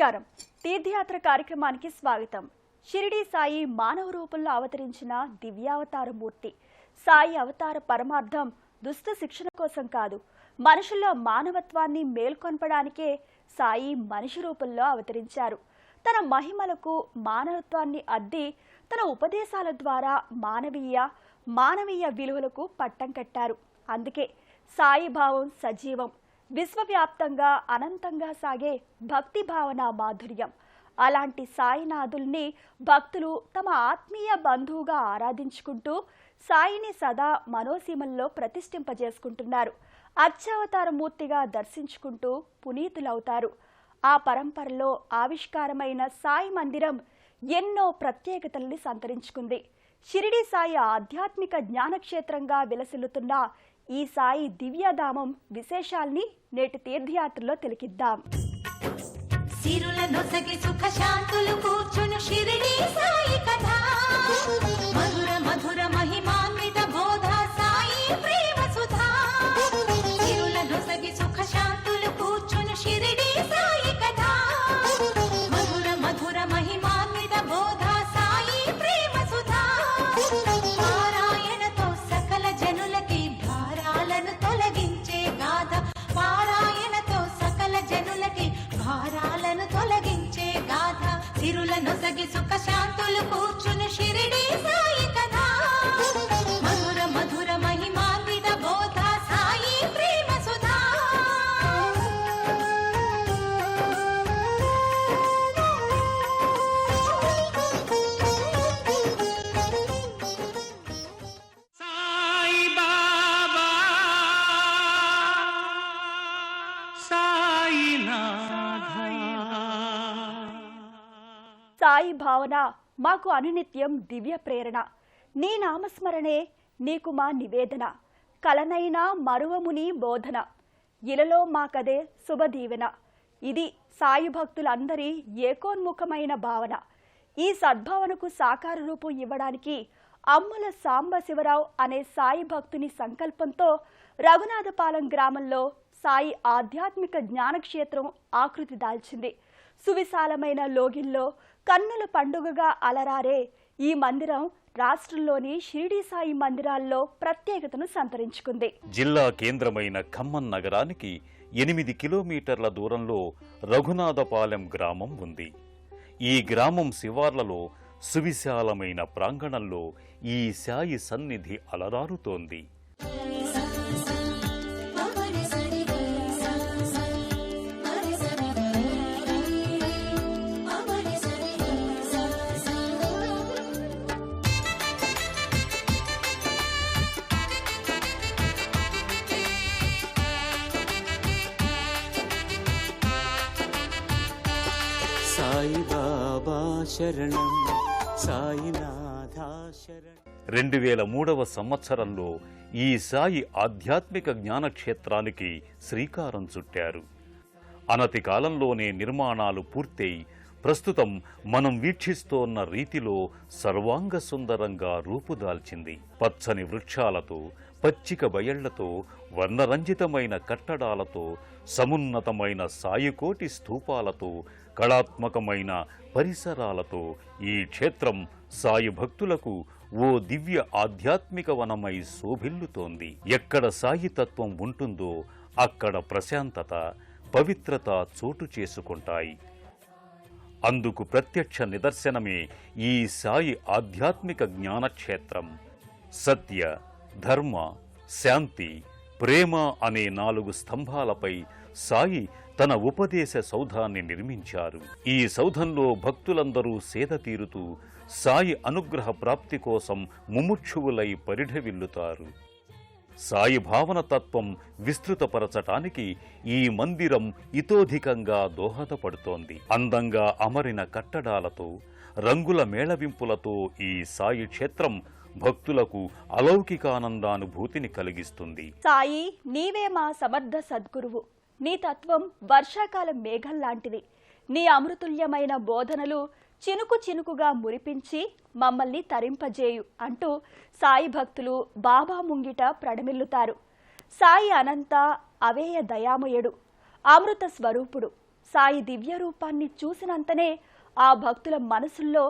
నమస్కారం. తీర్థయాత్ర కార్యక్రమానికి స్వాగతం. షిరిడి సాయి మానవ రూపంలో అవతరించిన దివ్యావతార మూర్తి. సాయి అవతార పరమార్థం దుష్ట శిక్షణ కోసం కాదు, మనుషుల్లో మానవత్వాన్ని మేల్కొల్పడానికే సాయి మనిషి రూపంలో అవతరించారు. తన మహిమలకు మానవత్వాన్ని అద్ది తన ఉపదేశాల ద్వారా మానవీయ విలువలకు పట్టం కట్టారు. అందుకే సాయి భావం సజీవం, విశ్వవ్యాప్తంగా అనంతంగా సాగే భక్తి భావన మాధుర్యం. అలాంటి సాయినాథుల్ని భక్తులు తమ ఆత్మీయ బంధువుగా ఆరాధించుకుంటూ సాయిని సదా మనోసీమల్లో ప్రతిష్ఠింపజేసుకుంటున్నారు. అర్చావతార మూర్తిగా దర్శించుకుంటూ పునీతులవుతారు. ఆ పరంపరలో ఆవిష్కారమైన సాయి మందిరం ఎన్నో ప్రత్యేకతల్ని సంతరించుకుంది. షిరిడి సాయి ఆధ్యాత్మిక జ్ఞానక్షేత్రంగా విలసిల్లుతున్న ఈ సాయి దివ్యధామం విశేషాల్ని నేటి తీర్థయాత్రలో తిలకిద్దాం. సిరులనొసగి సుఖ శాంతులు కూర్చును షిరిడి సాయి కథ, మధుర మధుర మహిమాన్విత బోధ సాయి ప్రేమ సుధా. సిరులనొసగి సుఖ శాంతులు కూర్చును షిరిడి సాయి కథ, మధుర మధుర మహిమాన్విత బోధ సాయి ప్రేమ సుధా. పారాయణతో సకల జనులకి భారాలను తొలగించే గాథ, పారాయణతో సకల జనులకి భారాలను తొలగించే గాథ. సిరులనొసగి సుఖ శాంతులు కూర్చును షిరిడి సాయి కథ, మధుర మధుర మహిమాన్విత బోధ సాయి ప్రేమ సుధా. సాయి బాబా సాయినాథ. సాయి భావన మాకు అనునిత్యం దివ్య ప్రేరణ. నీ నామస్మరణే నీకు మా నివేదన, కలనైనా మరువముని బోధన, ఇలలో మాకదే శుభదీవెన. ఇది సాయి భక్తులందరి ఏకోన్ముఖమైన భావన. ఈ సద్భావనకు సాకార రూపం ఇవ్వడానికి అమ్ముల సాంబశివరావు అనే సాయి భక్తుని సంకల్పంతో రఘునాథపాలెం గ్రామంలో సాయి ఆధ్యాత్మిక జ్ఞానక్షేత్రం ఆకృతి దాల్చింది. సువిశాలమైన లోగిల్లో కన్నుల పండుగగా అలరారే ఈ మందిరం రాష్ట్రంలోని షిరిడి సాయి మందిరాల్లో ప్రత్యేకతను సంతరించుకుంది. జిల్లా కేంద్రమైన ఖమ్మం నగరానికి 8 కిలోమీటర్ల దూరంలో రఘునాథపాలెం గ్రామం ఉంది. ఈ గ్రామం శివార్లలో సువిశాలమైన ప్రాంగణంలో ఈ సాయి సన్నిధి అలరారుతోంది. సాయి బాబా శరణం, సాయినాథ శరణం. 2003వ సంవత్సరంలో ఈ సాయి ఆధ్యాత్మిక జ్ఞానక్షేత్రానికి శ్రీకారం చుట్టారు. అనతి కాలంలోనే నిర్మాణాలు పూర్తయి ప్రస్తుతం మనం వీక్షిస్తోన్న రీతిలో సర్వాంగ సుందరంగా రూపుదాల్చింది. పచ్చని వృక్షాలతో, పచ్చిక బయళ్లతో, వర్ణరంజితమైన కట్టడాలతో, సమున్నతమైన సాయికోటి స్తూపాలతో, కళాత్మకమైన పరిసరాలతో ఈ క్షేత్రం సాయి భక్తులకు ఓ దివ్య ఆధ్యాత్మిక వనమై శోభిల్లుతోంది. ఎక్కడ సాయి తత్వం ఉంటుందో అక్కడ ప్రశాంతత, పవిత్రత చోటు చేసుకుంటాయి. అందుకు ప్రత్యక్ష నిదర్శనమే ఈ సాయి ఆధ్యాత్మిక జ్ఞానక్షేత్రం. సత్య, ధర్మ, శాంతి, ప్రేమ అనే 4 స్తంభాలపై సాయి తన ఉపదేశ సౌధాన్ని నిర్మించారు. ఈ సౌధంలో భక్తులందరూ సేద తీరుతూ సాయి అనుగ్రహ ప్రాప్తి కోసం ముముక్షువులై పరిఢవిల్లుతారు. సాయి భావన తత్వం విస్తృతపరచటానికి ఈ మందిరం ఇతోధికంగా దోహదపడుతోంది. అందంగా అమరిన కట్టడాలతో, రంగుల మేళవింపులతో ఈ సాయి క్షేత్రం భక్తులకు అలౌకికానందానుభూతిని కలిగిస్తుంది. సాయి, నీవే మా సమర్థ సద్గురువు. నీ తత్వం వర్షాకాలం మేఘం లాంటిది. నీ అమృతుల్యమైన బోధనలు చినుకు చినుకుగా మురిపించి మమ్మల్ని తరింపజేయు అంటూ సాయి భక్తులు బాబా ముంగిట ప్రణమిల్లుతారు. సాయి అనంత అవేయ దయామయుడు, అమృత స్వరూపుడు. సాయి దివ్య రూపాన్ని చూసినంతనే ఆ భక్తుల మనసుల్లో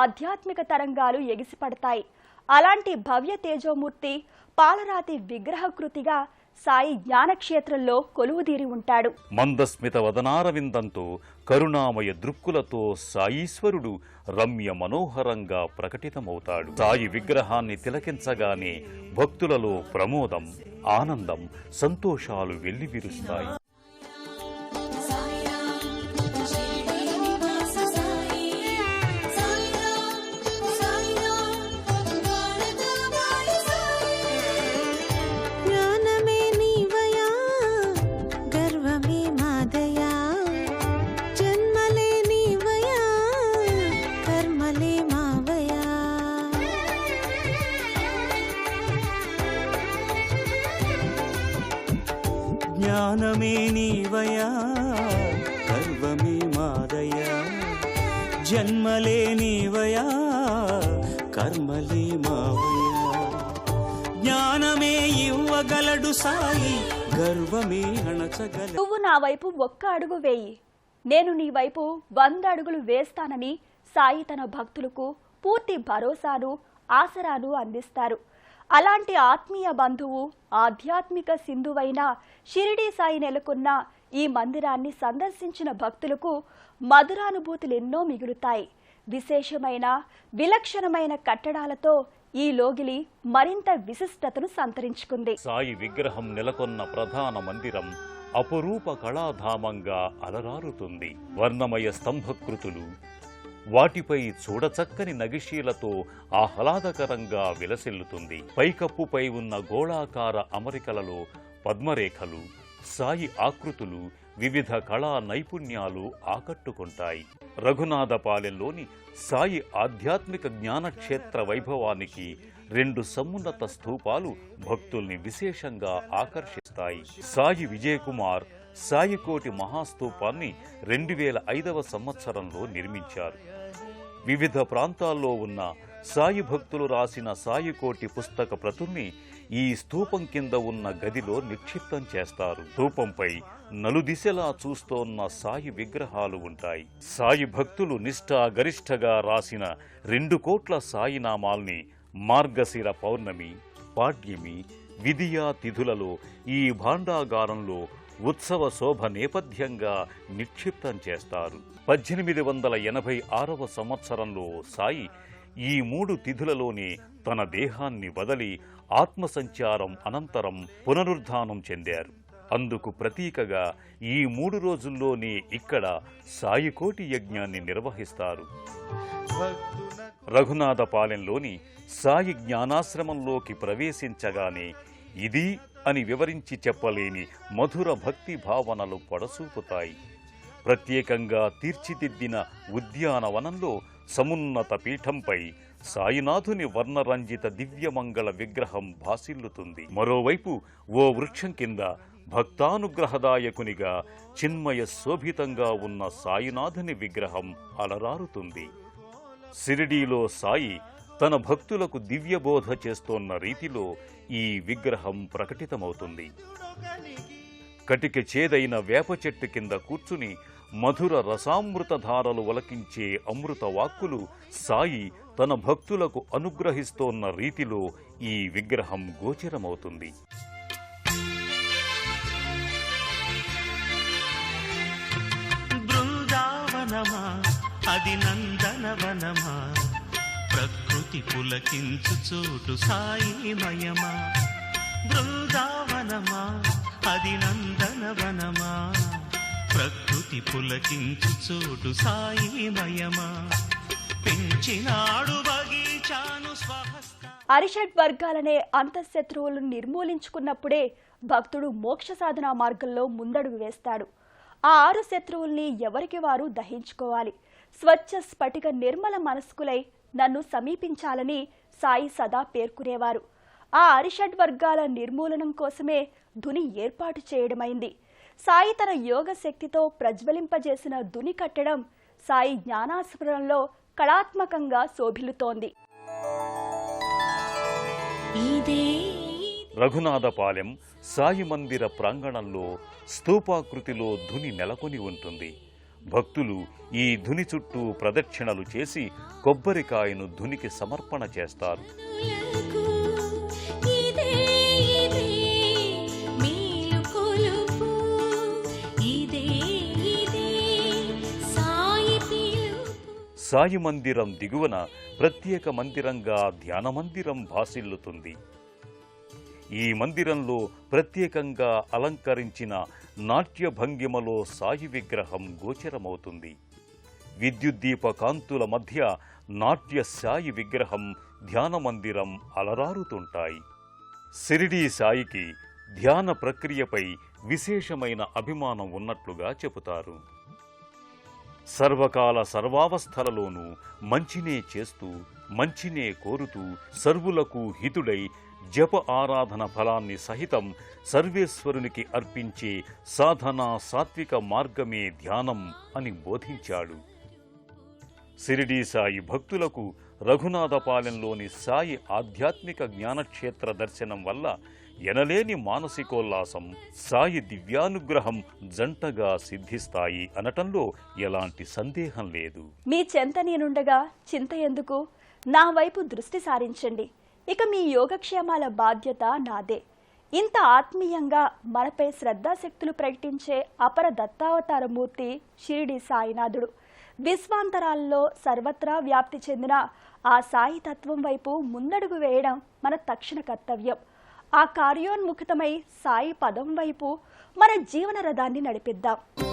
ఆధ్యాత్మిక తరంగాలు ఎగిసిపడతాయి. అలాంటి భవ్య తేజోమూర్తి పాలరాతి విగ్రహకృతిగా సాయి జ్ఞానక్షేత్రంలో కొలువుదీరి ఉంటాడు. మందస్మిత వదనారవిందంతో కరుణామయ దృక్కులతో సాయీశ్వరుడు రమ్య మనోహరంగా ప్రకటితమవుతాడు. సాయి విగ్రహాన్ని తిలకించగానే భక్తులలో ప్రమోదం, ఆనందం, సంతోషాలు వెల్లివిరుస్తాయి. జ్ఞానమే నీవయా, గర్వమే మాదయా, జన్మలే నీవయా, కర్మలే మావయా. జ్ఞానమే ఇవ్వగలడు సాయి, గర్వమే అణచగలడు. నువ్వు నా వైపు ఒక్క అడుగు వేయి, నేను నీ వైపు 100 అడుగులు వేస్తానని సాయి తన భక్తులకు పూర్తి భరోసాను, ఆసరాను అందిస్తారు. అలాంటి ఆత్మీయ బంధువు, ఆధ్యాత్మిక సింధువైన షిరిడీ సాయి నెలకొన్న ఈ మందిరాన్ని సందర్శించిన భక్తులకు మధురానుభూతులెన్నో మిగులుతాయి. విశేషమైన, విలక్షణమైన కట్టడాలతో ఈ లోగిలి మరింత విశిష్టతను సంతరించుకుంది. సాయి విగ్రహం నెలకొన్న ప్రధాన మందిరం అపురూప కళాధామంగా అలరారుతుంది. వర్ణమయ స్తంభకృతులు, వాటిపై చూడచక్కని నగిశీలతో ఆహ్లాదకరంగా విలసిల్లుతుంది. పైకప్పుపై ఉన్న గోళాకార అమరికలలో పద్మరేఖలు, సాయి ఆకృతులు, వివిధ కళా నైపుణ్యాలు ఆకట్టుకుంటాయి. రఘునాథపాలెంలోని సాయి ఆధ్యాత్మిక జ్ఞానక్షేత్ర వైభవానికి 2 సమున్నత స్తూపాలు భక్తుల్ని విశేషంగా ఆకర్షిస్తాయి. సాయి విజయకుమార్ సాయికోటి మహాస్తూపాన్ని 2005వ సంవత్సరంలో నిర్మించారు. వివిధ ప్రాంతాల్లో ఉన్న సాయి భక్తులు రాసిన సాయికోటి పుస్తక ప్రతుల్ని ఈ స్తూపం కింద ఉన్న గదిలో నిక్షిప్తం చేస్తారు. స్తూపంపై నలుదిశలా చూస్తోన్న సాయి విగ్రహాలు ఉంటాయి. సాయి భక్తులు నిష్ఠాగరిష్టగా రాసిన 2 కోట్ల సాయినామాల్ని మార్గశిర పౌర్ణమి, పాడ్యమి, విదియా తిథులలో ఈ భాండాగారంలో ఉత్సవ శోభ నేపథ్యంగా నిక్షిప్తం చేస్తారు. 1886వ సంవత్సరంలో సాయి ఈ 3 తిథులలోనే తన దేహాన్ని వదలి ఆత్మసంచారం అనంతరం పునరుద్ధానం చెందారు. అందుకు ప్రతీకగా ఈ 3 రోజుల్లోనే ఇక్కడ సాయికోటి యజ్ఞాన్ని నిర్వహిస్తారు. రఘునాథపాలెంలోని సాయి జ్ఞానాశ్రమంలోకి ప్రవేశించగానే ఇది అని వివరించి చెప్పలేని మధుర భక్తి భావనలు పొడసూపుతాయి. ప్రత్యేకంగా తీర్చిదిద్దిన ఉద్యానవనంలో సమున్నత పీఠంపై సాయినాథుని వర్ణరంజిత దివ్యమంగళ విగ్రహం భాసిల్లుతుంది. మరోవైపు ఓ వృక్షం కింద భక్తానుగ్రహదాయకునిగా చిన్మయ శోభితంగా ఉన్న సాయినాథుని విగ్రహం అలరారుతుంది. షిరిడీలో సాయి తన భక్తులకు దివ్యబోధ చేస్తోన్న రీతిలో ఈ విగ్రహం ప్రకటితమవుతుంది. కటిక చేదైన వేప చెట్టు కింద కూర్చుని మధుర రసామృతధారలు ఒలకించే అమృత వాక్కులు సాయి తన భక్తులకు అనుగ్రహిస్తోన్న రీతిలో ఈ విగ్రహం గోచరమవుతుంది. బృందావనమా అది నందనవనమా, ప్రకృతి పులకించు చోటు సాయిమయమా. బృందావనమా అది నందనవనమా, ప్రకృతి పులకించు చోటు సాయిమయమా. పెంచినాడు బగీచాను స్వహస్త. అరిషడ్ వర్గాలనే అంతఃశత్రువులను నిర్మూలించుకున్నప్పుడే భక్తుడు మోక్ష సాధనా మార్గంలో ముందడుగు వేస్తాడు. ఆ 6 శత్రువుల్ని ఎవరికి వారు దహించుకోవాలి. స్వచ్ఛ స్ఫటిక నిర్మల మనస్కులై నన్ను సమీపించాలని సాయి సదా పేర్కొనేవారు. ఆ అరిషడ్ వర్గాల నిర్మూలనం కోసమే ధుని ఏర్పాటు చేయడమైంది. సాయి తన యోగ శక్తితో ప్రజ్వలింపజేసిన ధుని కట్టడం సాయి జ్ఞానాశ్రమంలో కళాత్మకంగా శోభిల్లుతోంది. రఘునాథపాలెం సాయి మందిర ప్రాంగణంలో స్తూపాకృతిలో ధుని నెలకొని ఉంటుంది. భక్తులు ఈ ధుని చుట్టూ ప్రదక్షిణలు చేసి కొబ్బరికాయను ధునికి సమర్పణ చేస్తారు. సాయి మందిరం దిగువన ప్రత్యేక మందిరంగా ధ్యాన మందిరం భాసిల్లుతుంది. ఈ మందిరంలో ప్రత్యేకంగా అలంకరించిన నాట్య భంగిమలో సాయి విగ్రహం గోచరమవుతుంది. విద్యుద్దీప కాంతుల మధ్య నాట్య సాయి విగ్రహం, ధ్యాన మందిరం అలరారుతుంటాయి. షిరిడీ సాయికి ధ్యాన ప్రక్రియపై విశేషమైన అభిమానం ఉన్నట్లుగా చెబుతారు. సర్వకాల సర్వావస్థలలోనూ మంచినే చేస్తూ, మంచినే కోరుతూ, సర్వులకు హితుడై జప ఆరాధన ఫలాన్ని సహితం సర్వేశ్వరునికి అర్పించే సాధనా సాత్విక మార్గమే ధ్యానం అని బోధించాడు. షిరిడీ సాయి భక్తులకు రఘునాథపాలెంలోని సాయి ఆధ్యాత్మిక జ్ఞానక్షేత్ర దర్శనం వల్ల ఎనలేని మానసికోల్లాసం, సాయి దివ్యానుగ్రహం జంటగా సిద్ధిస్తాయి అనటంలో ఎలాంటి సందేహం లేదు. మీ చెంత నేనుండగా చింత ఎందుకు? నా వైపు దృష్టి సారించండి. ఇక మీ యోగక్షేమాల బాధ్యత నాదే. ఇంత ఆత్మీయంగా మనపై శ్రద్ధాశక్తులు ప్రకటించే అపర దత్తావతారమూర్తి షిరిడీ సాయినాథుడు. విశ్వాంతరాల్లో సర్వత్రా వ్యాప్తి చెందిన ఆ సాయి తత్వం వైపు ముందడుగు వేయడం మన తక్షణ కర్తవ్యం. ఆ కార్యోన్ముఖితమై సాయి పదం వైపు మన జీవన రథాన్ని నడిపిద్దాం.